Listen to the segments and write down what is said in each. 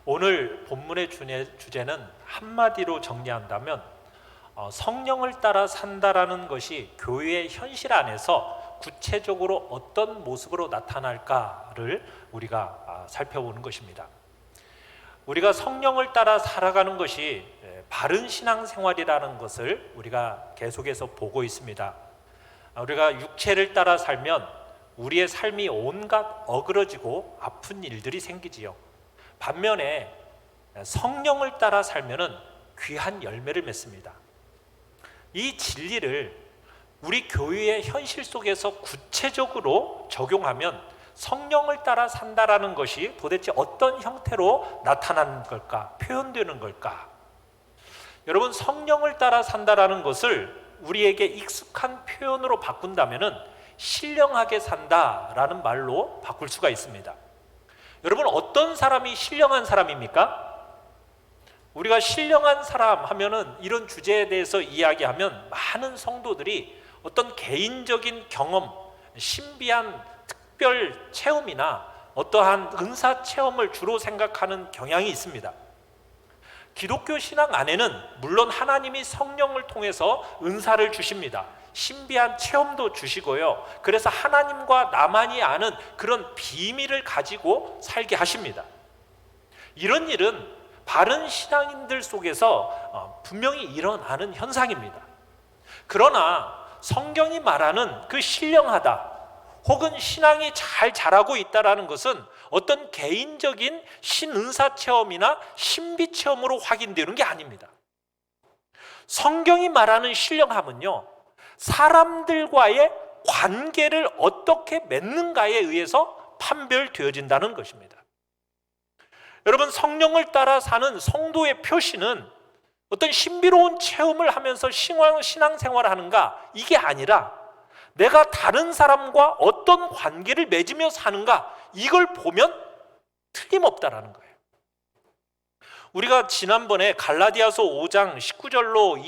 오늘 본문의 주제는 한마디로 정리한다면 성령을 따라 산다라는 것이 교회의 현실 안에서 구체적으로 어떤 모습으로 나타날까를 우리가 살펴보는 것입니다. 우리가 성령을 따라 살아가는 것이 바른 신앙생활이라는 것을 우리가 계속해서 보고 있습니다. 우리가 육체를 따라 살면 우리의 삶이 온갖 어그러지고 아픈 일들이 생기지요. 반면에 성령을 따라 살면은 귀한 열매를 맺습니다. 이 진리를 우리 교회의 현실 속에서 구체적으로 적용하면 성령을 따라 산다라는 것이 도대체 어떤 형태로 나타나는 걸까, 표현되는 걸까? 여러분, 성령을 따라 산다라는 것을 우리에게 익숙한 표현으로 바꾼다면은 신령하게 산다라는 말로 바꿀 수가 있습니다. 여러분, 어떤 사람이 신령한 사람입니까? 우리가 신령한 사람 하면은 이런 주제에 대해서 이야기하면 많은 성도들이 어떤 개인적인 경험, 신비한 특별 체험이나 어떠한 은사 체험을 주로 생각하는 경향이 있습니다. 기독교 신앙 안에는 물론 하나님이 성령을 통해서 은사를 주십니다. 신비한 체험도 주시고요. 그래서 하나님과 나만이 아는 그런 비밀을 가지고 살게 하십니다. 이런 일은 바른 신앙인들 속에서 분명히 일어나는 현상입니다. 그러나 성경이 말하는 그 신령하다 혹은 신앙이 잘 자라고 있다는 것은 어떤 개인적인 신은사 체험이나 신비 체험으로 확인되는 게 아닙니다. 성경이 말하는 신령함은요, 사람들과의 관계를 어떻게 맺는가에 의해서 판별되어진다는 것입니다. 여러분, 성령을 따라 사는 성도의 표시는 어떤 신비로운 체험을 하면서 신앙생활을 하는가, 이게 아니라 내가 다른 사람과 어떤 관계를 맺으며 사는가, 이걸 보면 틀림없다라는 거예요. 우리가 지난번에 갈라디아서 5장 19절로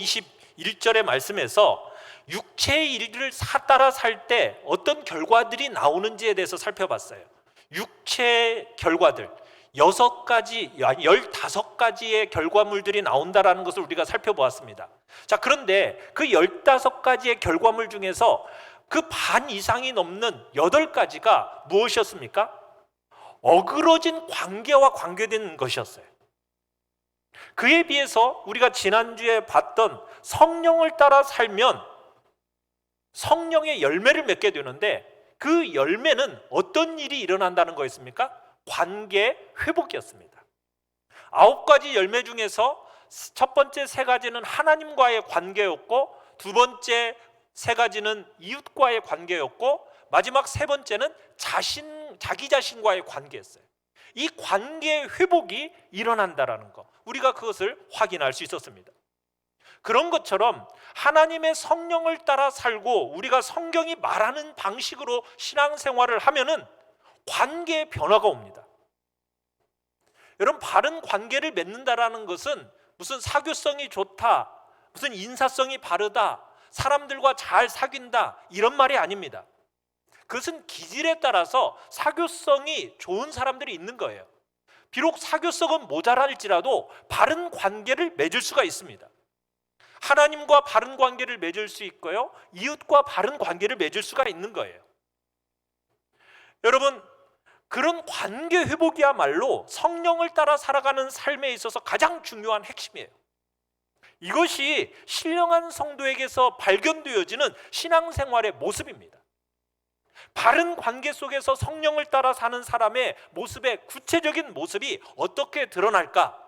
21절의 말씀에서 육체의 일을 따라 살 때 어떤 결과들이 나오는지에 대해서 살펴봤어요. 육체의 결과들 6가지, 15가지의 결과물들이 나온다라는 것을 우리가 살펴보았습니다. 자, 그런데 그 15가지의 결과물 중에서 그 반 이상이 넘는 8가지가 무엇이었습니까? 어그러진 관계와 관계된 것이었어요. 그에 비해서 우리가 지난주에 봤던 성령을 따라 살면 성령의 열매를 맺게 되는데, 그 열매는 어떤 일이 일어난다는 거였습니까? 관계 회복이었습니다. 9가지 열매 중에서 첫 번째 3가지는 하나님과의 관계였고, 두 번째 3가지는 이웃과의 관계였고, 마지막 3번째는 자기 자신과의 관계였어요. 이 관계 회복이 일어난다라는 거, 우리가 그것을 확인할 수 있었습니다. 그런 것처럼 하나님의 성령을 따라 살고 우리가 성경이 말하는 방식으로 신앙생활을 하면은 관계의 변화가 옵니다. 여러분, 바른 관계를 맺는다라는 것은 무슨 사교성이 좋다, 무슨 인사성이 바르다, 사람들과 잘 사귄다, 이런 말이 아닙니다. 그것은 기질에 따라서 사교성이 좋은 사람들이 있는 거예요. 비록 사교성은 모자랄지라도 바른 관계를 맺을 수가 있습니다. 하나님과 바른 관계를 맺을 수 있고요, 이웃과 바른 관계를 맺을 수가 있는 거예요. 여러분, 그런 관계 회복이야말로 성령을 따라 살아가는 삶에 있어서 가장 중요한 핵심이에요. 이것이 신령한 성도에게서 발견되어지는 신앙생활의 모습입니다. 바른 관계 속에서 성령을 따라 사는 사람의 모습의 구체적인 모습이 어떻게 드러날까?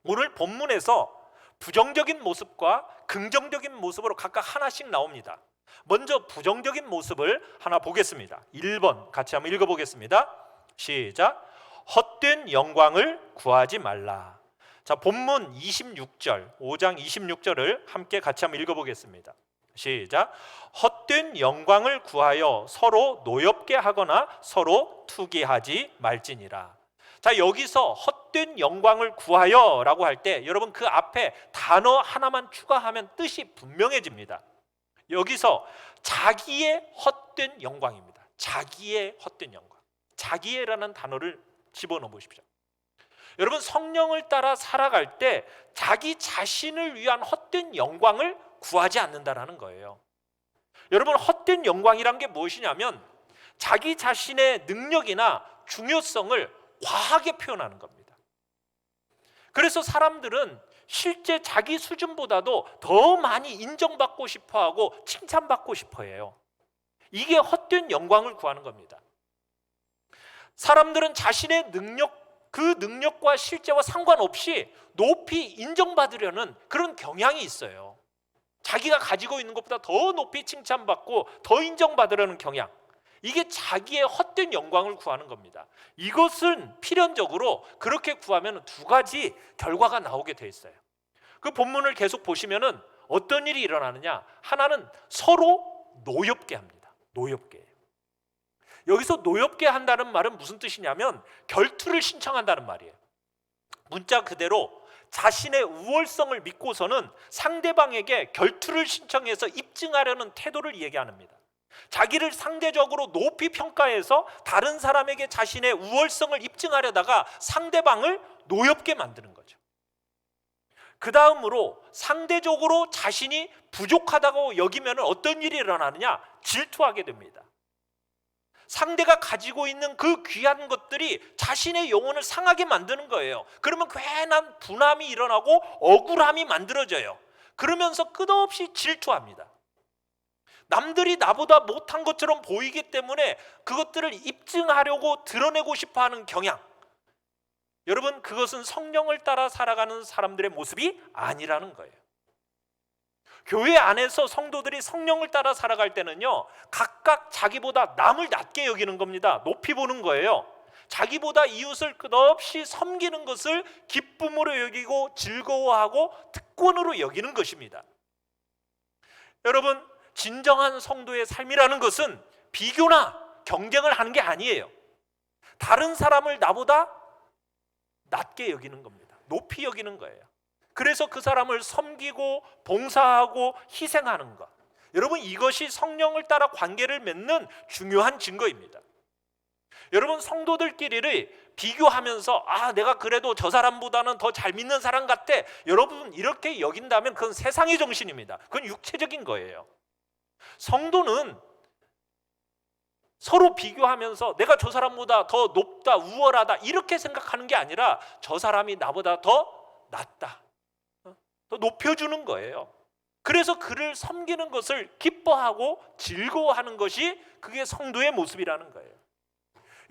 오늘 본문에서 부정적인 모습과 긍정적인 모습으로 각각 하나씩 나옵니다. 먼저 부정적인 모습을 하나 보겠습니다. 1번 같이 한번 읽어보겠습니다. 시작. 헛된 영광을 구하지 말라. 자, 본문 26절, 5장 26절을 함께 같이 한번 읽어보겠습니다. 시작. 헛된 영광을 구하여 서로 노엽게 하거나 서로 투기하지 말지니라. 자, 여기서 헛된 영광을 구하여 라고 할 때 여러분, 그 앞에 단어 하나만 추가하면 뜻이 분명해집니다. 여기서 자기의 헛된 영광입니다. 자기의 헛된 영광. 자기의라는 단어를 집어넣어 보십시오. 여러분, 성령을 따라 살아갈 때 자기 자신을 위한 헛된 영광을 구하지 않는다라는 거예요. 여러분, 헛된 영광이란 게 무엇이냐면 자기 자신의 능력이나 중요성을 과하게 표현하는 겁니다. 그래서 사람들은 실제 자기 수준보다도 더 많이 인정받고 싶어하고 칭찬받고 싶어해요. 이게 헛된 영광을 구하는 겁니다. 사람들은 자신의 그 능력과 실제와 상관없이 높이 인정받으려는 그런 경향이 있어요. 자기가 가지고 있는 것보다 더 높이 칭찬받고 더 인정받으려는 경향. 이게 자기의 헛된 영광을 구하는 겁니다. 이것은 필연적으로 그렇게 구하면 두 가지 결과가 나오게 돼 있어요. 그 본문을 계속 보시면은 어떤 일이 일어나느냐? 하나는 서로 노엽게 합니다. 노엽게. 여기서 노엽게 한다는 말은 무슨 뜻이냐면 결투를 신청한다는 말이에요. 문자 그대로 자신의 우월성을 믿고서는 상대방에게 결투를 신청해서 입증하려는 태도를 얘기합니다. 자기를 상대적으로 높이 평가해서 다른 사람에게 자신의 우월성을 입증하려다가 상대방을 노엽게 만드는 거죠. 그 다음으로 상대적으로 자신이 부족하다고 여기면 어떤 일이 일어나느냐? 질투하게 됩니다. 상대가 가지고 있는 그 귀한 것들이 자신의 영혼을 상하게 만드는 거예요. 그러면 괜한 분함이 일어나고 억울함이 만들어져요. 그러면서 끝없이 질투합니다. 남들이 나보다 못한 것처럼 보이기 때문에 그것들을 입증하려고 드러내고 싶어하는 경향. 여러분, 그것은 성령을 따라 살아가는 사람들의 모습이 아니라는 거예요. 교회 안에서 성도들이 성령을 따라 살아갈 때는요, 각각 자기보다 남을 낮게 여기는 겁니다. 높이 보는 거예요. 자기보다 이웃을 끝없이 섬기는 것을 기쁨으로 여기고 즐거워하고 특권으로 여기는 것입니다. 여러분, 진정한 성도의 삶이라는 것은 비교나 경쟁을 하는 게 아니에요. 다른 사람을 나보다 낮게 여기는 겁니다. 높이 여기는 거예요. 그래서 그 사람을 섬기고 봉사하고 희생하는 것. 여러분, 이것이 성령을 따라 관계를 맺는 중요한 증거입니다. 여러분, 성도들끼리를 비교하면서 내가 그래도 저 사람보다는 더 잘 믿는 사람 같아. 여러분, 이렇게 여긴다면 그건 세상의 정신입니다. 그건 육체적인 거예요. 성도는 서로 비교하면서 내가 저 사람보다 더 높다, 우월하다 이렇게 생각하는 게 아니라 저 사람이 나보다 더 낫다, 더 높여주는 거예요. 그래서 그를 섬기는 것을 기뻐하고 즐거워하는 것이 그게 성도의 모습이라는 거예요.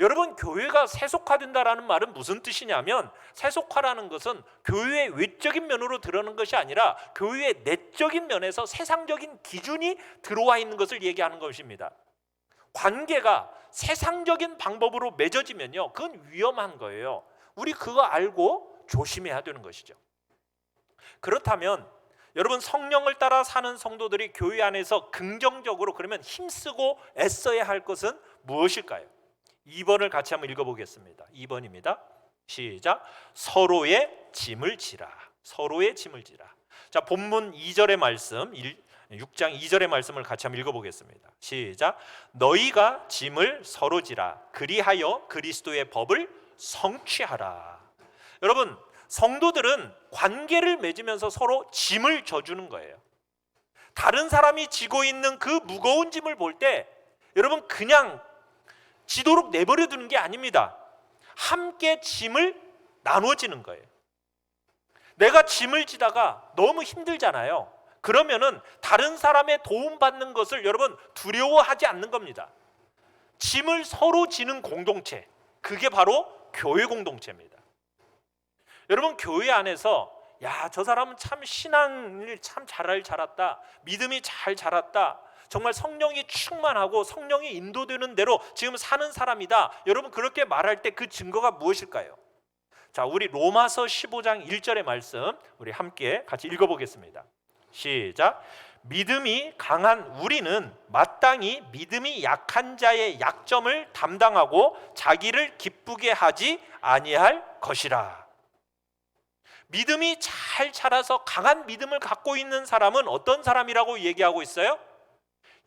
여러분, 교회가 세속화된다라는 말은 무슨 뜻이냐면 세속화라는 것은 교회의 외적인 면으로 드러나는 것이 아니라 교회의 내적인 면에서 세상적인 기준이 들어와 있는 것을 얘기하는 것입니다. 관계가 세상적인 방법으로 맺어지면요, 그건 위험한 거예요. 우리 그거 알고 조심해야 되는 것이죠. 그렇다면 여러분, 성령을 따라 사는 성도들이 교회 안에서 긍정적으로 그러면 힘쓰고 애써야 할 것은 무엇일까요? 2번을 같이 한번 읽어보겠습니다. 2번입니다. 시작. 서로의 짐을 지라. 서로의 짐을 지라. 자, 본문 2절의 말씀, 6장 2절의 말씀을 같이 한번 읽어보겠습니다. 시작. 너희가 짐을 서로 지라. 그리하여 그리스도의 법을 성취하라. 여러분, 성도들은 관계를 맺으면서 서로 짐을 져주는 거예요. 다른 사람이 지고 있는 그 무거운 짐을 볼 때 여러분, 그냥 지도록 내버려 두는 게 아닙니다. 함께 짐을 나눠지는 거예요. 내가 짐을 지다가 너무 힘들잖아요. 그러면은 다른 사람의 도움받는 것을 여러분 두려워하지 않는 겁니다. 짐을 서로 지는 공동체, 그게 바로 교회 공동체입니다. 여러분, 교회 안에서 저 사람은 참 신앙을 참 잘 자랐다, 믿음이 잘 자랐다, 정말 성령이 충만하고 성령이 인도되는 대로 지금 사는 사람이다. 여러분, 그렇게 말할 때 그 증거가 무엇일까요? 자, 우리 로마서 15장 1절의 말씀 우리 함께 같이 읽어보겠습니다. 시작. 믿음이 강한 우리는 마땅히 믿음이 약한 자의 약점을 담당하고 자기를 기쁘게 하지 아니할 것이라. 믿음이 잘 자라서 강한 믿음을 갖고 있는 사람은 어떤 사람이라고 얘기하고 있어요?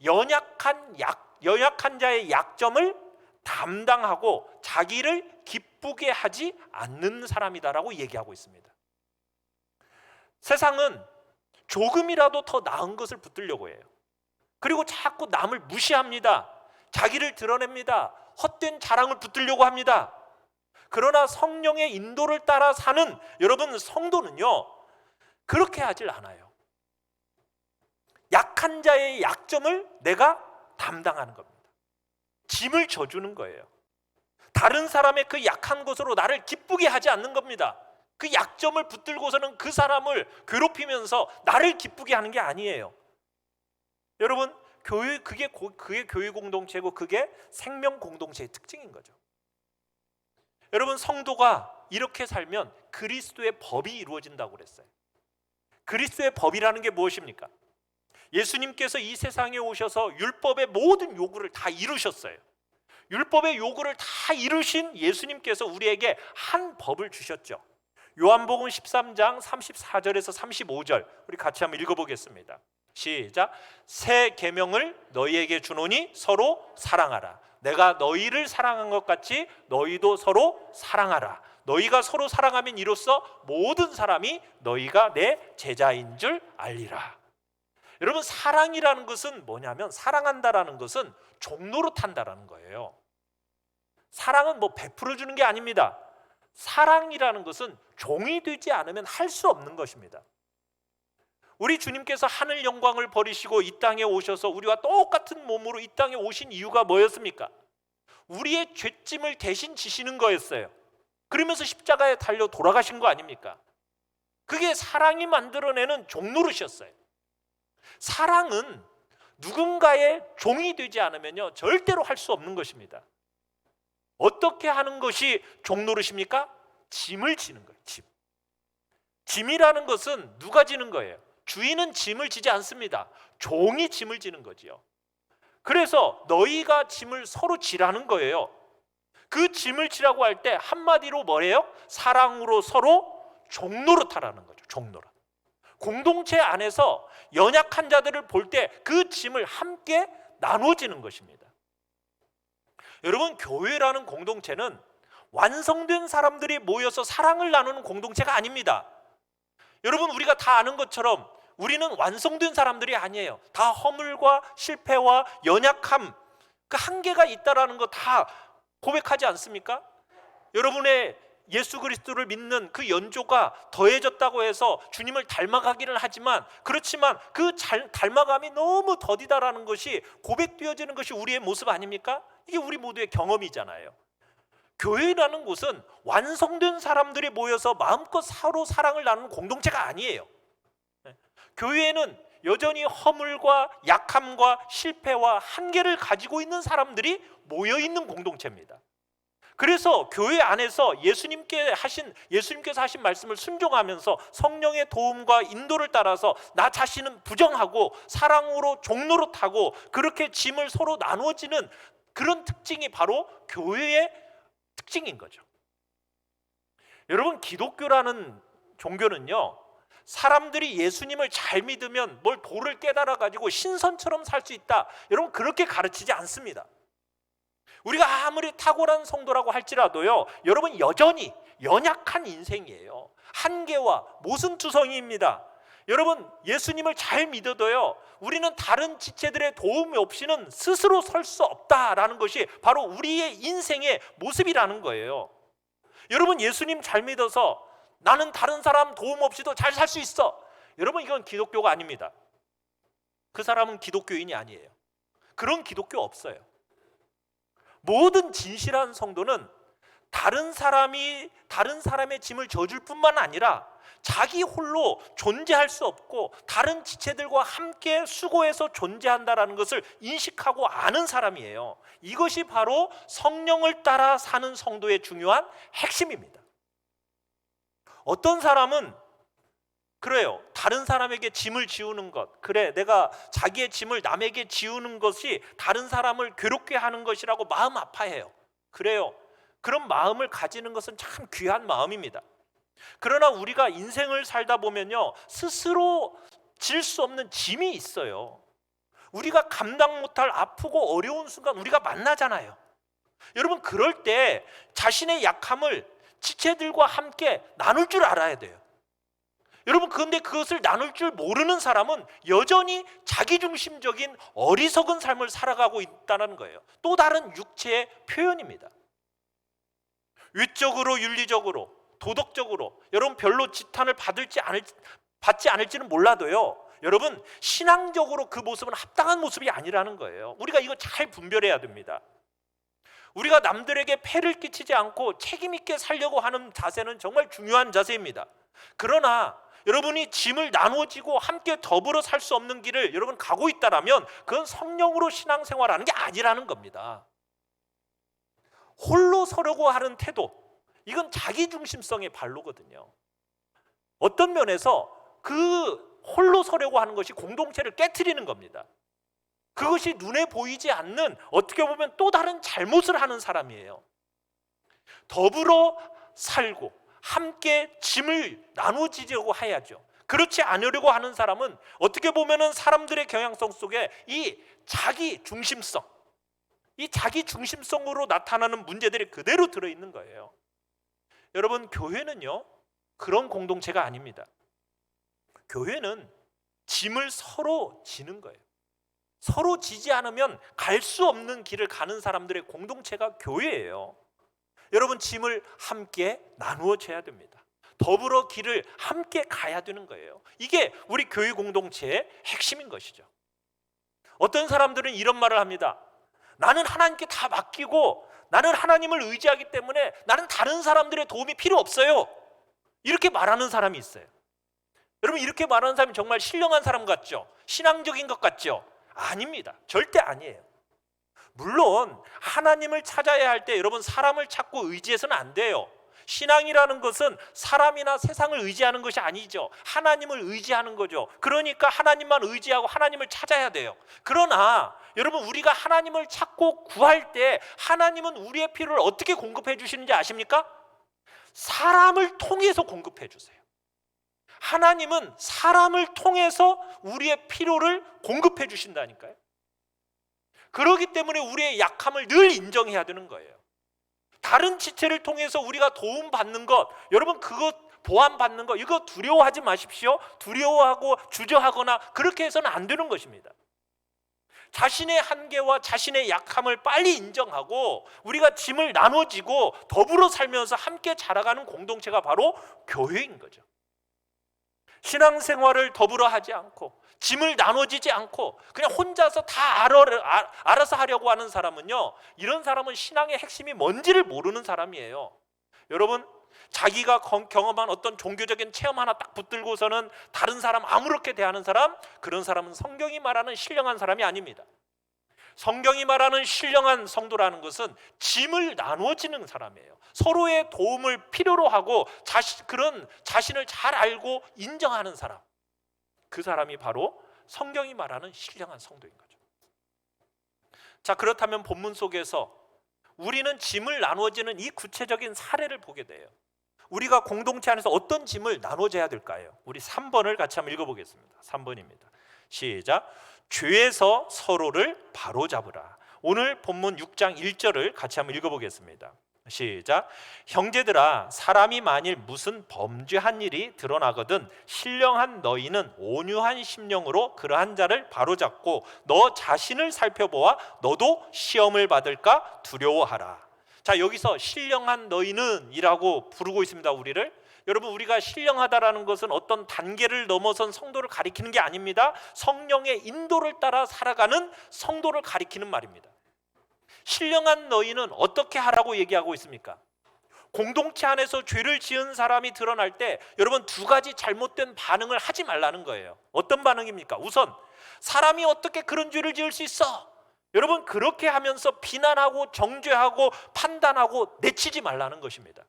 연약한 자의 약점을 담당하고 자기를 기쁘게 하지 않는 사람이다라고 얘기하고 있습니다. 세상은 조금이라도 더 나은 것을 붙들려고 해요. 그리고 자꾸 남을 무시합니다. 자기를 드러냅니다. 헛된 자랑을 붙들려고 합니다. 그러나 성령의 인도를 따라 사는 여러분 성도는요, 그렇게 하질 않아요. 약한 자의 약점을 내가 담당하는 겁니다. 짐을 져주는 거예요. 다른 사람의 그 약한 것으로 나를 기쁘게 하지 않는 겁니다. 그 약점을 붙들고서는 그 사람을 괴롭히면서 나를 기쁘게 하는 게 아니에요. 여러분, 그게 교회 공동체고 그게 생명 공동체의 특징인 거죠. 여러분, 성도가 이렇게 살면 그리스도의 법이 이루어진다고 그랬어요. 그리스도의 법이라는 게 무엇입니까? 예수님께서 이 세상에 오셔서 율법의 모든 요구를 다 이루셨어요. 율법의 요구를 다 이루신 예수님께서 우리에게 한 법을 주셨죠. 요한복음 13장 34절에서 35절 우리 같이 한번 읽어보겠습니다. 시작. 새 계명을 너희에게 주노니 서로 사랑하라. 내가 너희를 사랑한 것 같이 너희도 서로 사랑하라. 너희가 서로 사랑하면 이로써 모든 사람이 너희가 내 제자인 줄 알리라. 여러분, 사랑이라는 것은 뭐냐면, 사랑한다라는 것은 종노릇한다라는 거예요. 사랑은 뭐 베풀어 주는 게 아닙니다. 사랑이라는 것은 종이 되지 않으면 할 수 없는 것입니다. 우리 주님께서 하늘 영광을 버리시고 이 땅에 오셔서 우리와 똑같은 몸으로 이 땅에 오신 이유가 뭐였습니까? 우리의 죄짐을 대신 지시는 거였어요. 그러면서 십자가에 달려 돌아가신 거 아닙니까? 그게 사랑이 만들어내는 종노릇이었어요. 사랑은 누군가의 종이 되지 않으면요, 절대로 할 수 없는 것입니다. 어떻게 하는 것이 종노릇입니까? 짐을 지는 거예요. 짐이라는 것은 누가 지는 거예요? 주인은 짐을 지지 않습니다. 종이 짐을 지는 거지요. 그래서 너희가 짐을 서로 지라는 거예요. 그 짐을 지라고 할 때 한마디로 뭐래요? 사랑으로 서로 종노릇하라는 거죠. 종노릇. 공동체 안에서 연약한 자들을 볼 때 그 짐을 함께 나눠지는 것입니다. 여러분, 교회라는 공동체는 완성된 사람들이 모여서 사랑을 나누는 공동체가 아닙니다. 여러분, 우리가 다 아는 것처럼 우리는 완성된 사람들이 아니에요. 다 허물과 실패와 연약함, 그 한계가 있다라는 거 다 고백하지 않습니까? 여러분의 예수 그리스도를 믿는 그 연조가 더해졌다고 해서 주님을 닮아가기는 하지만, 그렇지만 그 닮아감이 너무 더디다라는 것이 고백되어지는 것이 우리의 모습 아닙니까? 이게 우리 모두의 경험이잖아요. 교회라는 곳은 완성된 사람들이 모여서 마음껏 서로 사랑을 나누는 공동체가 아니에요. 교회에는 여전히 허물과 약함과 실패와 한계를 가지고 있는 사람들이 모여있는 공동체입니다. 그래서 교회 안에서 예수님께서 하신 말씀을 순종하면서 성령의 도움과 인도를 따라서 나 자신은 부정하고 사랑으로 종노릇하고 그렇게 짐을 서로 나누어지는 그런 특징이 바로 교회의 특징인 거죠. 여러분, 기독교라는 종교는요, 사람들이 예수님을 잘 믿으면 뭘 도를 깨달아 가지고 신선처럼 살 수 있다, 여러분, 그렇게 가르치지 않습니다. 우리가 아무리 탁월한 성도라고 할지라도요, 여러분, 여전히 연약한 인생이에요. 한계와 모순투성이입니다. 여러분, 예수님을 잘 믿어도요, 우리는 다른 지체들의 도움이 없이는 스스로 설 수 없다라는 것이 바로 우리의 인생의 모습이라는 거예요. 여러분, 예수님 잘 믿어서 나는 다른 사람 도움 없이도 잘 살 수 있어, 여러분, 이건 기독교가 아닙니다. 그 사람은 기독교인이 아니에요. 그런 기독교 없어요. 모든 진실한 성도는 다른 사람의 짐을 져줄 뿐만 아니라 자기 홀로 존재할 수 없고 다른 지체들과 함께 수고해서 존재한다라는 것을 인식하고 아는 사람이에요. 이것이 바로 성령을 따라 사는 성도의 중요한 핵심입니다. 어떤 사람은 그래요. 다른 사람에게 짐을 지우는 것, 그래, 내가 자기의 짐을 남에게 지우는 것이 다른 사람을 괴롭게 하는 것이라고 마음 아파해요. 그래요. 그런 마음을 가지는 것은 참 귀한 마음입니다. 그러나 우리가 인생을 살다 보면요, 스스로 질 수 없는 짐이 있어요. 우리가 감당 못할 아프고 어려운 순간 우리가 만나잖아요. 여러분, 그럴 때 자신의 약함을 지체들과 함께 나눌 줄 알아야 돼요. 여러분, 그런데 그것을 나눌 줄 모르는 사람은 여전히 자기중심적인 어리석은 삶을 살아가고 있다는 거예요. 또 다른 육체의 표현입니다. 위적으로, 윤리적으로, 도덕적으로 여러분 별로 지탄을 받지 않을지는 몰라도요, 여러분 신앙적으로 그 모습은 합당한 모습이 아니라는 거예요. 우리가 이거 잘 분별해야 됩니다. 우리가 남들에게 폐를 끼치지 않고 책임 있게 살려고 하는 자세는 정말 중요한 자세입니다. 그러나 여러분이 짐을 나누어지고 함께 더불어 살 수 없는 길을 여러분 가고 있다라면 그건 성령으로 신앙생활하는 게 아니라는 겁니다. 홀로 서려고 하는 태도, 이건 자기중심성의 발로거든요. 어떤 면에서 그 홀로 서려고 하는 것이 공동체를 깨트리는 겁니다. 그것이 눈에 보이지 않는 어떻게 보면 또 다른 잘못을 하는 사람이에요. 더불어 살고 함께 짐을 나누어지려고 해야죠. 그렇지 않으려고 하는 사람은 어떻게 보면은 사람들의 경향성 속에 이 자기 중심성으로 나타나는 문제들이 그대로 들어있는 거예요. 여러분, 교회는요 그런 공동체가 아닙니다. 교회는 짐을 서로 지는 거예요. 서로 지지 않으면 갈 수 없는 길을 가는 사람들의 공동체가 교회예요. 여러분, 짐을 함께 나누어져야 됩니다. 더불어 길을 함께 가야 되는 거예요. 이게 우리 교회 공동체의 핵심인 것이죠. 어떤 사람들은 이런 말을 합니다. 나는 하나님께 다 맡기고 나는 하나님을 의지하기 때문에 나는 다른 사람들의 도움이 필요 없어요. 이렇게 말하는 사람이 있어요. 여러분, 이렇게 말하는 사람이 정말 신령한 사람 같죠? 신앙적인 것 같죠? 아닙니다. 절대 아니에요. 물론 하나님을 찾아야 할 때 여러분 사람을 찾고 의지해서는 안 돼요. 신앙이라는 것은 사람이나 세상을 의지하는 것이 아니죠. 하나님을 의지하는 거죠. 그러니까 하나님만 의지하고 하나님을 찾아야 돼요. 그러나 여러분, 우리가 하나님을 찾고 구할 때 하나님은 우리의 필요를 어떻게 공급해 주시는지 아십니까? 사람을 통해서 공급해 주세요. 하나님은 사람을 통해서 우리의 필요를 공급해 주신다니까요. 그렇기 때문에 우리의 약함을 늘 인정해야 되는 거예요. 다른 지체를 통해서 우리가 도움받는 것, 여러분 그것 보완받는 것, 이거 두려워하지 마십시오. 두려워하고 주저하거나 그렇게 해서는 안 되는 것입니다. 자신의 한계와 자신의 약함을 빨리 인정하고 우리가 짐을 나눠지고 더불어 살면서 함께 자라가는 공동체가 바로 교회인 거죠. 신앙생활을 더불어 하지 않고 짐을 나눠지지 않고 그냥 혼자서 다 알아서 하려고 하는 사람은요, 이런 사람은 신앙의 핵심이 뭔지를 모르는 사람이에요. 여러분, 자기가 경험한 어떤 종교적인 체험 하나 딱 붙들고서는 다른 사람 아무렇게 대하는 사람, 그런 사람은 성경이 말하는 신령한 사람이 아닙니다. 성경이 말하는 신령한 성도라는 것은 짐을 나누어지는 사람이에요. 서로의 도움을 필요로 하고 그런 자신을 잘 알고 인정하는 사람, 그 사람이 바로 성경이 말하는 신령한 성도인 거죠. 자, 그렇다면 본문 속에서 우리는 짐을 나누어지는 이 구체적인 사례를 보게 돼요. 우리가 공동체 안에서 어떤 짐을 나눠져야 될까요? 우리 3번을 같이 한번 읽어보겠습니다. 3번입니다. 시작. 죄에서 서로를 바로잡으라. 오늘 본문 6장 1절을 같이 한번 읽어보겠습니다. 시작. 형제들아, 사람이 만일 무슨 범죄한 일이 드러나거든 신령한 너희는 온유한 심령으로 그러한 자를 바로잡고 너 자신을 살펴보아 너도 시험을 받을까 두려워하라. 자, 여기서 신령한 너희는 이라고 부르고 있습니다. 우리를. 여러분, 우리가 신령하다라는 것은 어떤 단계를 넘어선 성도를 가리키는 게 아닙니다. 성령의 인도를 따라 살아가는 성도를 가리키는 말입니다. 신령한 너희는 어떻게 하라고 얘기하고 있습니까? 공동체 안에서 죄를 지은 사람이 드러날 때 여러분 두 가지 잘못된 반응을 하지 말라는 거예요. 어떤 반응입니까? 우선 사람이 어떻게 그런 죄를 지을 수 있어? 여러분, 그렇게 하면서 비난하고 정죄하고 판단하고 내치지 말라는 것입니다.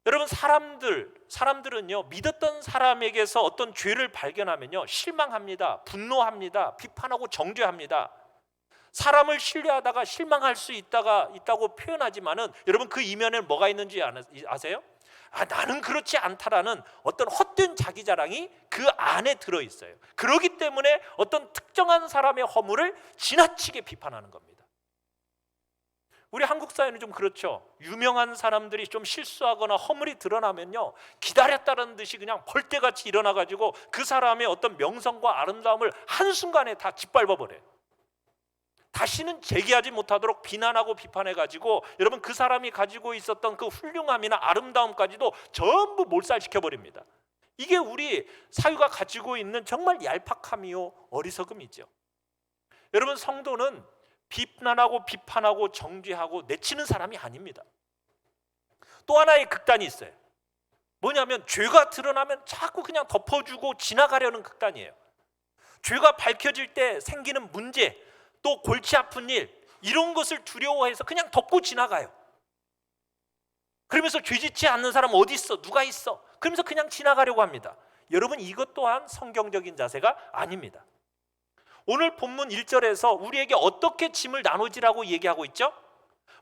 여러분, 사람들은요, 믿었던 사람에게서 어떤 죄를 발견하면요, 실망합니다, 분노합니다, 비판하고 정죄합니다. 사람을 신뢰하다가 실망할 수 있다고 표현하지만은 여러분 그 이면에 뭐가 있는지 아세요? 나는 그렇지 않다라는 어떤 헛된 자기 자랑이 그 안에 들어 있어요. 그렇기 때문에 어떤 특정한 사람의 허물을 지나치게 비판하는 겁니다. 우리 한국 사회는 좀 그렇죠. 유명한 사람들이 좀 실수하거나 허물이 드러나면요, 기다렸다는 듯이 그냥 벌떼같이 일어나가지고 그 사람의 어떤 명성과 아름다움을 한순간에 다 짓밟아 버려요. 다시는 재기하지 못하도록 비난하고 비판해가지고 여러분 그 사람이 가지고 있었던 그 훌륭함이나 아름다움까지도 전부 몰살시켜 버립니다. 이게 우리 사회가 가지고 있는 정말 얄팍함이요 어리석음이죠. 여러분, 성도는 비난하고 비판하고 정죄하고 내치는 사람이 아닙니다. 또 하나의 극단이 있어요. 뭐냐면 죄가 드러나면 자꾸 그냥 덮어주고 지나가려는 극단이에요. 죄가 밝혀질 때 생기는 문제, 또 골치 아픈 일, 이런 것을 두려워해서 그냥 덮고 지나가요. 그러면서 죄 짓지 않는 사람 어디 있어? 누가 있어? 그러면서 그냥 지나가려고 합니다. 여러분, 이것 또한 성경적인 자세가 아닙니다. 오늘 본문 1절에서 우리에게 어떻게 짐을 나누지라고 얘기하고 있죠?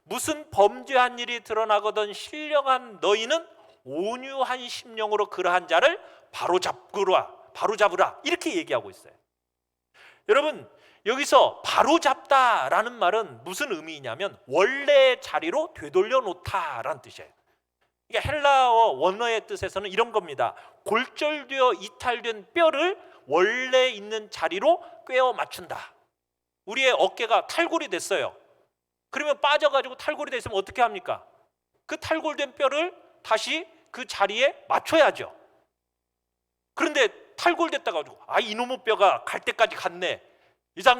무슨 범죄한 일이 드러나거든 신령한 너희는 온유한 심령으로 그러한 자를 바로잡으라 이렇게 얘기하고 있어요. 여러분, 여기서 바로잡다라는 말은 무슨 의미냐면 원래 자리로 되돌려 놓다라는 뜻이에요. 이게 헬라어 원어의 뜻에서는 이런 겁니다. 골절되어 이탈된 뼈를 원래 있는 자리로 꿰어 맞춘다. 우리의 어깨가 탈골이 됐어요. 그러면 빠져가지고 탈골이 됐으면 어떻게 합니까? 그 탈골된 뼈를 다시 그 자리에 맞춰야죠. 그런데 탈골됐다 가지고 이놈의 뼈가 갈 때까지 갔네.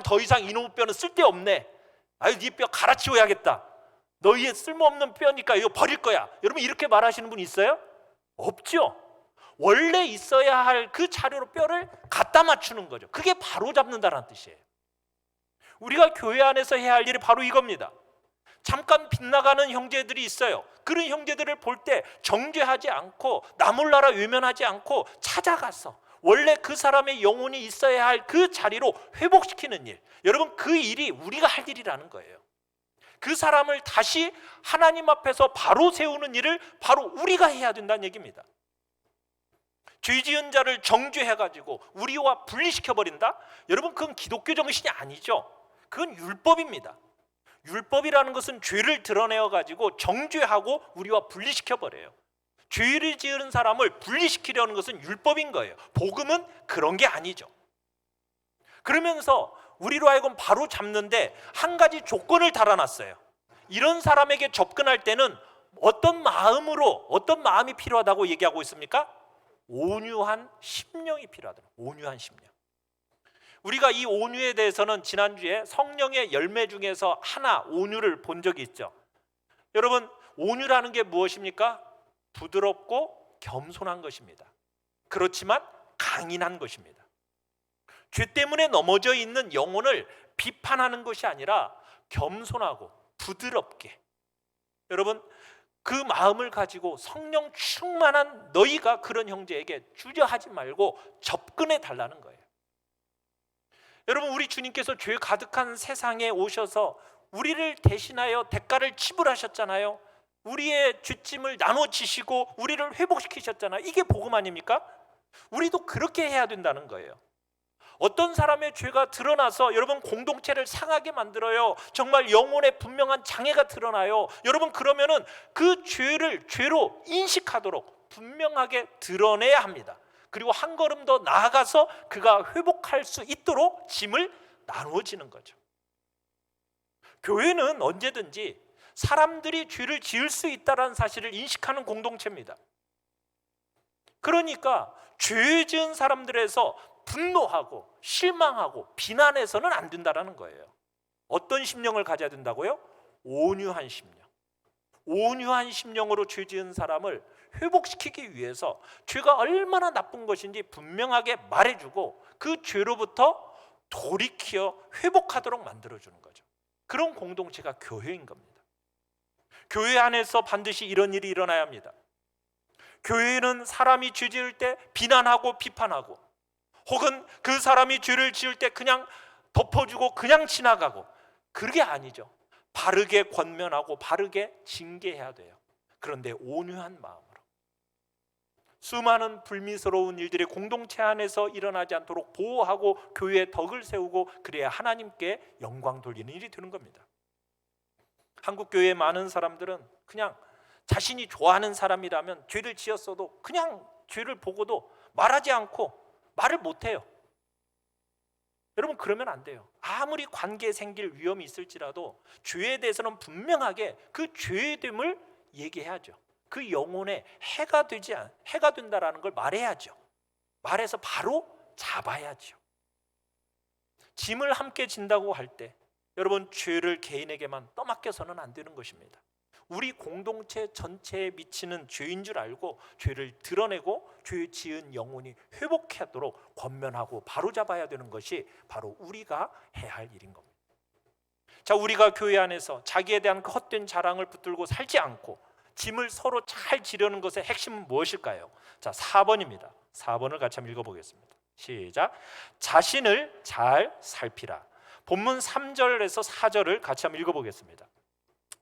더 이상 이놈의 뼈는 쓸데없네. 네 뼈 갈아치워야겠다. 너희의 쓸모없는 뼈니까 이거 버릴 거야. 여러분, 이렇게 말하시는 분 있어요? 없죠. 원래 있어야 할 그 자리로 뼈를 갖다 맞추는 거죠. 그게 바로 잡는다는 뜻이에요. 우리가 교회 안에서 해야 할 일이 바로 이겁니다. 잠깐 빗나가는 형제들이 있어요. 그런 형제들을 볼 때 정죄하지 않고 나몰라라 외면하지 않고 찾아가서 원래 그 사람의 영혼이 있어야 할 그 자리로 회복시키는 일, 여러분, 그 일이 우리가 할 일이라는 거예요. 그 사람을 다시 하나님 앞에서 바로 세우는 일을 바로 우리가 해야 된다는 얘기입니다. 죄 지은 자를 정죄해가지고 우리와 분리시켜버린다? 여러분, 그건 기독교 정신이 아니죠. 그건 율법입니다. 율법이라는 것은 죄를 드러내어가지고 정죄하고 우리와 분리시켜버려요. 죄를 지은 사람을 분리시키려는 것은 율법인 거예요. 복음은 그런 게 아니죠. 그러면서 우리로 하여금 바로 잡는데 한 가지 조건을 달아놨어요. 이런 사람에게 접근할 때는 어떤 마음이 필요하다고 얘기하고 있습니까? 온유한 심령이 필요하더라고요. 온유한 심령. 우리가 이 온유에 대해서는 지난주에 성령의 열매 중에서 하나, 온유를 본 적이 있죠. 여러분, 온유라는 게 무엇입니까? 부드럽고 겸손한 것입니다. 그렇지만 강인한 것입니다. 죄 때문에 넘어져 있는 영혼을 비판하는 것이 아니라 겸손하고 부드럽게, 여러분, 그 마음을 가지고 성령 충만한 너희가 그런 형제에게 주저하지 말고 접근해 달라는 거예요. 여러분, 우리 주님께서 죄 가득한 세상에 오셔서 우리를 대신하여 대가를 지불하셨잖아요. 우리의 죄짐을 나눠지시고 우리를 회복시키셨잖아요. 이게 복음 아닙니까? 우리도 그렇게 해야 된다는 거예요. 어떤 사람의 죄가 드러나서 여러분 공동체를 상하게 만들어요. 정말 영혼에 분명한 장애가 드러나요. 여러분, 그러면은 그 죄를 죄로 인식하도록 분명하게 드러내야 합니다. 그리고 한 걸음 더 나아가서 그가 회복할 수 있도록 짐을 나누어지는 거죠. 교회는 언제든지 사람들이 죄를 지을 수 있다는 사실을 인식하는 공동체입니다. 그러니까 죄 지은 사람들에서 분노하고 실망하고 비난해서는 안 된다는 거예요. 어떤 심령을 가져야 된다고요? 온유한 심령. 온유한 심령으로 죄 지은 사람을 회복시키기 위해서 죄가 얼마나 나쁜 것인지 분명하게 말해주고 그 죄로부터 돌이켜 회복하도록 만들어주는 거죠. 그런 공동체가 교회인 겁니다. 교회 안에서 반드시 이런 일이 일어나야 합니다. 교회는 사람이 죄 지을 때 비난하고 비판하고, 혹은 그 사람이 죄를 지을 때 그냥 덮어주고 그냥 지나가고, 그게 아니죠. 바르게 권면하고 바르게 징계해야 돼요. 그런데 온유한 마음으로. 수많은 불미스러운 일들이 공동체 안에서 일어나지 않도록 보호하고 교회의 덕을 세우고, 그래야 하나님께 영광 돌리는 일이 되는 겁니다. 한국 교회의 많은 사람들은 그냥 자신이 좋아하는 사람이라면 죄를 지었어도 그냥 죄를 보고도 말하지 않고 말을 못해요. 여러분, 그러면 안 돼요. 아무리 관계에 생길 위험이 있을지라도 죄에 대해서는 분명하게 그 죄됨을 얘기해야죠. 그 영혼에 해가 된다라는 걸 말해야죠. 말해서 바로 잡아야죠. 짐을 함께 진다고 할 때 여러분, 죄를 개인에게만 떠맡겨서는 안 되는 것입니다. 우리 공동체 전체에 미치는 죄인 줄 알고 죄를 드러내고 죄 지은 영혼이 회복하도록 권면하고 바로잡아야 되는 것이 바로 우리가 해야 할 일인 겁니다. 자, 우리가 교회 안에서 자기에 대한 헛된 자랑을 붙들고 살지 않고 짐을 서로 잘 지려는 것의 핵심은 무엇일까요? 자, 4번입니다. 4번을 같이 한번 읽어보겠습니다. 시작. 자신을 잘 살피라. 본문 3절에서 4절을 같이 한번 읽어보겠습니다.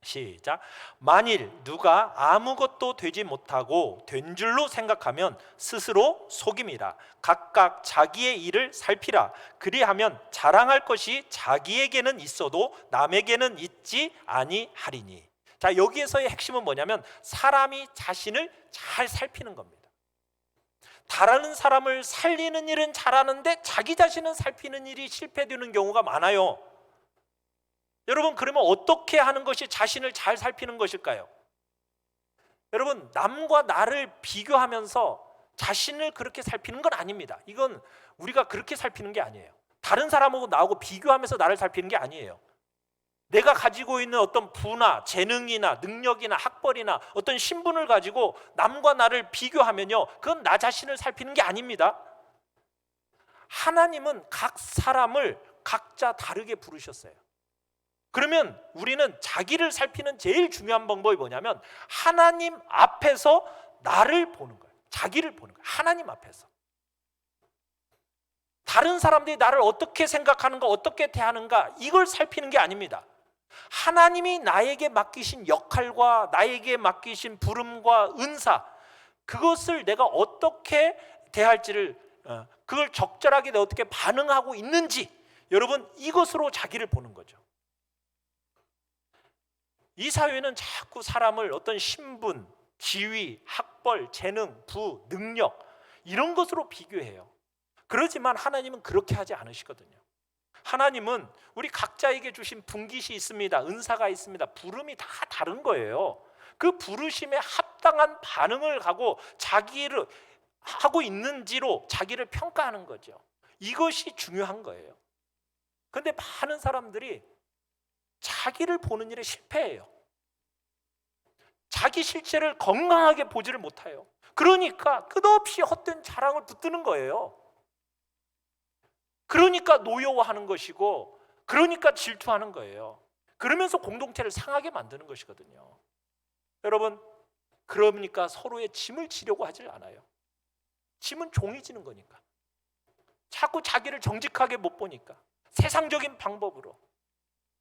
시작. 만일 누가 아무것도 되지 못하고 된 줄로 생각하면 스스로 속임이라. 각각 자기의 일을 살피라. 그리하면 자랑할 것이 자기에게는 있어도 남에게는 있지 아니하리니. 자, 여기에서의 핵심은 뭐냐면 사람이 자신을 잘 살피는 겁니다. 다른 사람을 살리는 일은 잘하는데 자기 자신을 살피는 일이 실패되는 경우가 많아요. 여러분, 그러면 어떻게 하는 것이 자신을 잘 살피는 것일까요? 여러분, 남과 나를 비교하면서 자신을 그렇게 살피는 건 아닙니다. 이건 우리가 그렇게 살피는 게 아니에요. 다른 사람하고 나하고 비교하면서 나를 살피는 게 아니에요. 내가 가지고 있는 어떤 부나 재능이나 능력이나 학벌이나 어떤 신분을 가지고 남과 나를 비교하면요, 그건 나 자신을 살피는 게 아닙니다. 하나님은 각 사람을 각자 다르게 부르셨어요. 그러면 우리는 자기를 살피는 제일 중요한 방법이 뭐냐면 하나님 앞에서 나를 보는 거예요. 자기를 보는 거예요. 하나님 앞에서. 다른 사람들이 나를 어떻게 생각하는가, 어떻게 대하는가, 이걸 살피는 게 아닙니다. 하나님이 나에게 맡기신 역할과 나에게 맡기신 부름과 은사, 그것을 내가 어떻게 대할지를, 그걸 적절하게 내가 어떻게 반응하고 있는지, 여러분, 이것으로 자기를 보는 거죠. 이 사회는 자꾸 사람을 어떤 신분, 지위, 학벌, 재능, 부, 능력 이런 것으로 비교해요. 그렇지만 하나님은 그렇게 하지 않으시거든요. 하나님은 우리 각자에게 주신 분깃이 있습니다. 은사가 있습니다. 부름이 다 다른 거예요. 그 부르심에 합당한 반응을 하고 자기를 하고 있는지로 자기를 평가하는 거죠. 이것이 중요한 거예요. 그런데 많은 사람들이 자기를 보는 일에 실패해요. 자기 실체를 건강하게 보지를 못해요. 그러니까 끝없이 헛된 자랑을 붙드는 거예요. 그러니까 노여워하는 것이고, 그러니까 질투하는 거예요. 그러면서 공동체를 상하게 만드는 것이거든요. 여러분, 그러니까 서로의 짐을 지려고 하질 않아요. 짐은 종이 지는 거니까. 자꾸 자기를 정직하게 못 보니까, 세상적인 방법으로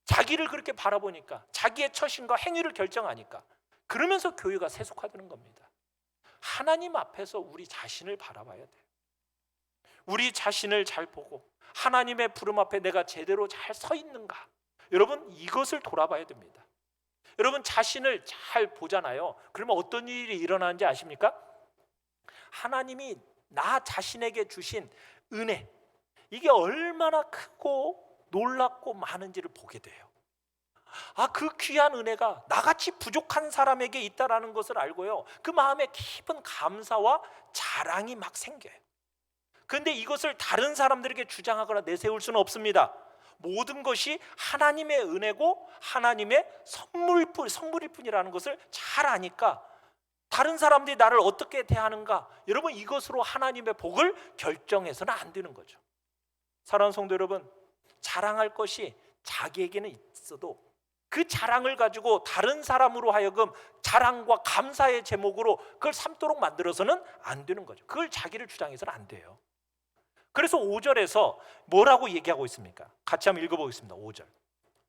자기를 그렇게 바라보니까, 자기의 처신과 행위를 결정하니까, 그러면서 교회가 세속화되는 겁니다. 하나님 앞에서 우리 자신을 바라봐야 돼요. 우리 자신을 잘 보고 하나님의 부름 앞에 내가 제대로 잘 서 있는가, 여러분, 이것을 돌아봐야 됩니다. 여러분, 자신을 잘 보잖아요. 그러면 어떤 일이 일어나는지 아십니까? 하나님이 나 자신에게 주신 은혜, 이게 얼마나 크고 놀랍고 많은지를 보게 돼요. 그 귀한 은혜가 나같이 부족한 사람에게 있다라는 것을 알고요, 그 마음에 깊은 감사와 자랑이 막 생겨요. 그런데 이것을 다른 사람들에게 주장하거나 내세울 수는 없습니다. 모든 것이 하나님의 은혜고 하나님의 선물일 뿐이라는 것을 잘 아니까 다른 사람들이 나를 어떻게 대하는가, 여러분, 이것으로 하나님의 복을 결정해서는 안 되는 거죠. 사랑하는 성도 여러분, 자랑할 것이 자기에게는 있어도 그 자랑을 가지고 다른 사람으로 하여금 자랑과 감사의 제목으로 그걸 삼도록 만들어서는 안 되는 거죠. 그걸 자기를 주장해서는 안 돼요. 그래서 5절에서 뭐라고 얘기하고 있습니까? 같이 한번 읽어보겠습니다. 5절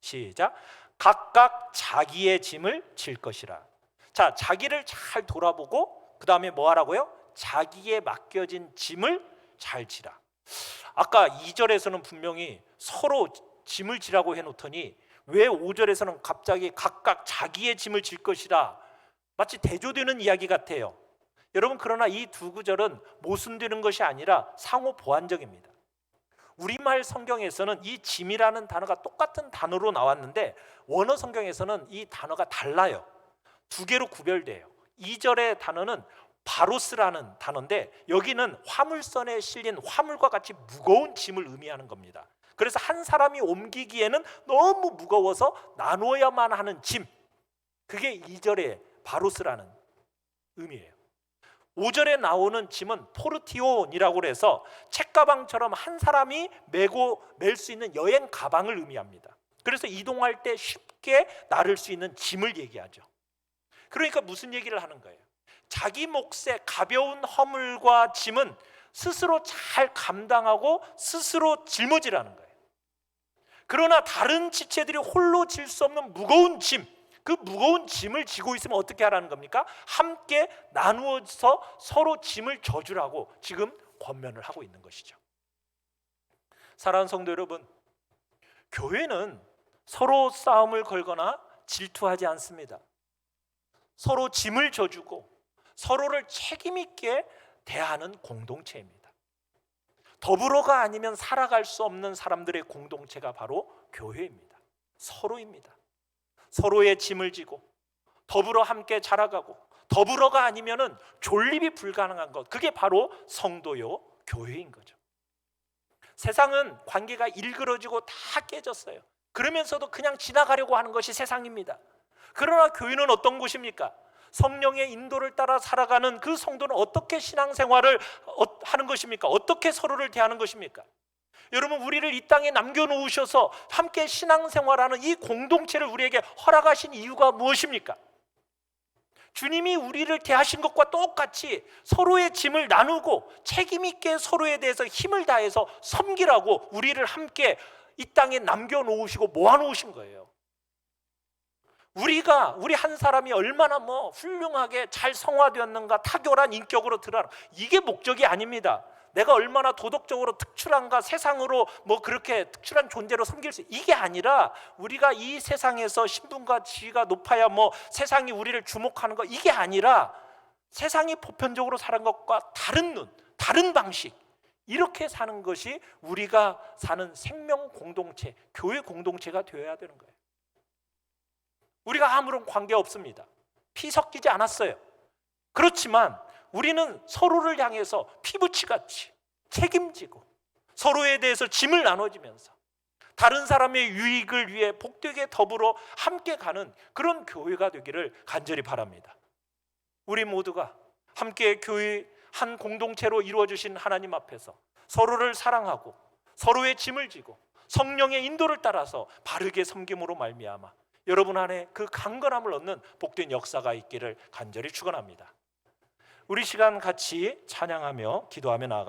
시작. 각각 자기의 짐을 질 것이라. 자, 자기를 잘 돌아보고 그 다음에 뭐 하라고요? 자기에 맡겨진 짐을 잘 지라. 아까 2절에서는 분명히 서로 짐을 지라고 해놓더니 왜 5절에서는 갑자기 각각 자기의 짐을 질 것이라 마치 대조되는 이야기 같아요. 여러분, 그러나 이 두 구절은 모순되는 것이 아니라 상호 보완적입니다. 우리말 성경에서는 이 짐이라는 단어가 똑같은 단어로 나왔는데 원어 성경에서는 이 단어가 달라요. 두 개로 구별돼요. 2절의 단어는 바로스라는 단어인데 여기는 화물선에 실린 화물과 같이 무거운 짐을 의미하는 겁니다. 그래서 한 사람이 옮기기에는 너무 무거워서 나눠야만 하는 짐, 그게 2절의 바로스라는 의미예요. 5절에 나오는 짐은 포르티온이라고 해서 책가방처럼 한 사람이 메고 멜 수 있는 여행 가방을 의미합니다. 그래서 이동할 때 쉽게 나를 수 있는 짐을 얘기하죠. 그러니까 무슨 얘기를 하는 거예요? 자기 몫의 가벼운 허물과 짐은 스스로 잘 감당하고 스스로 짊어지라는 거예요. 그러나 다른 지체들이 홀로 질 수 없는 무거운 짐, 그 무거운 짐을 지고 있으면 어떻게 하라는 겁니까? 함께 나누어서 서로 짐을 져주라고 지금 권면을 하고 있는 것이죠. 사랑하는 성도 여러분, 교회는 서로 싸움을 걸거나 질투하지 않습니다. 서로 짐을 져주고 서로를 책임 있게 대하는 공동체입니다. 더불어가 아니면 살아갈 수 없는 사람들의 공동체가 바로 교회입니다. 서로입니다. 서로의 짐을 지고 더불어 함께 자라가고 더불어가 아니면은 존립이 불가능한 것, 그게 바로 성도요 교회인 거죠. 세상은 관계가 일그러지고 다 깨졌어요. 그러면서도 그냥 지나가려고 하는 것이 세상입니다. 그러나 교회는 어떤 곳입니까? 성령의 인도를 따라 살아가는 그 성도는 어떻게 신앙생활을 하는 것입니까? 어떻게 서로를 대하는 것입니까? 여러분, 우리를 이 땅에 남겨놓으셔서 함께 신앙생활하는 이 공동체를 우리에게 허락하신 이유가 무엇입니까? 주님이 우리를 대하신 것과 똑같이 서로의 짐을 나누고 책임 있게 서로에 대해서 힘을 다해서 섬기라고 우리를 함께 이 땅에 남겨놓으시고 모아놓으신 거예요. 우리 한 사람이 얼마나 훌륭하게 잘 성화되었는가, 탁월한 인격으로 드러나, 이게 목적이 아닙니다. 내가 얼마나 도덕적으로 특출한가, 세상으로 그렇게 특출한 존재로 섬길 수, 이게 아니라 우리가 이 세상에서 신분과 지위가 높아야 세상이 우리를 주목하는 것, 이게 아니라 세상이 보편적으로 사는 것과 다른 눈, 다른 방식, 이렇게 사는 것이 우리가 사는 생명 공동체, 교회 공동체가 되어야 되는 거예요. 우리가 아무런 관계 없습니다. 피 섞이지 않았어요. 그렇지만 우리는 서로를 향해서 피부치같이 책임지고 서로에 대해서 짐을 나눠지면서 다른 사람의 유익을 위해 복되게 더불어 함께 가는 그런 교회가 되기를 간절히 바랍니다. 우리 모두가 함께 교회 한 공동체로 이루어주신 하나님 앞에서 서로를 사랑하고 서로의 짐을 지고 성령의 인도를 따라서 바르게 섬김으로 말미암아 여러분 안에 그 강건함을 얻는 복된 역사가 있기를 간절히 축원합니다. 우리 시간 같이 찬양하며 기도하며 나아가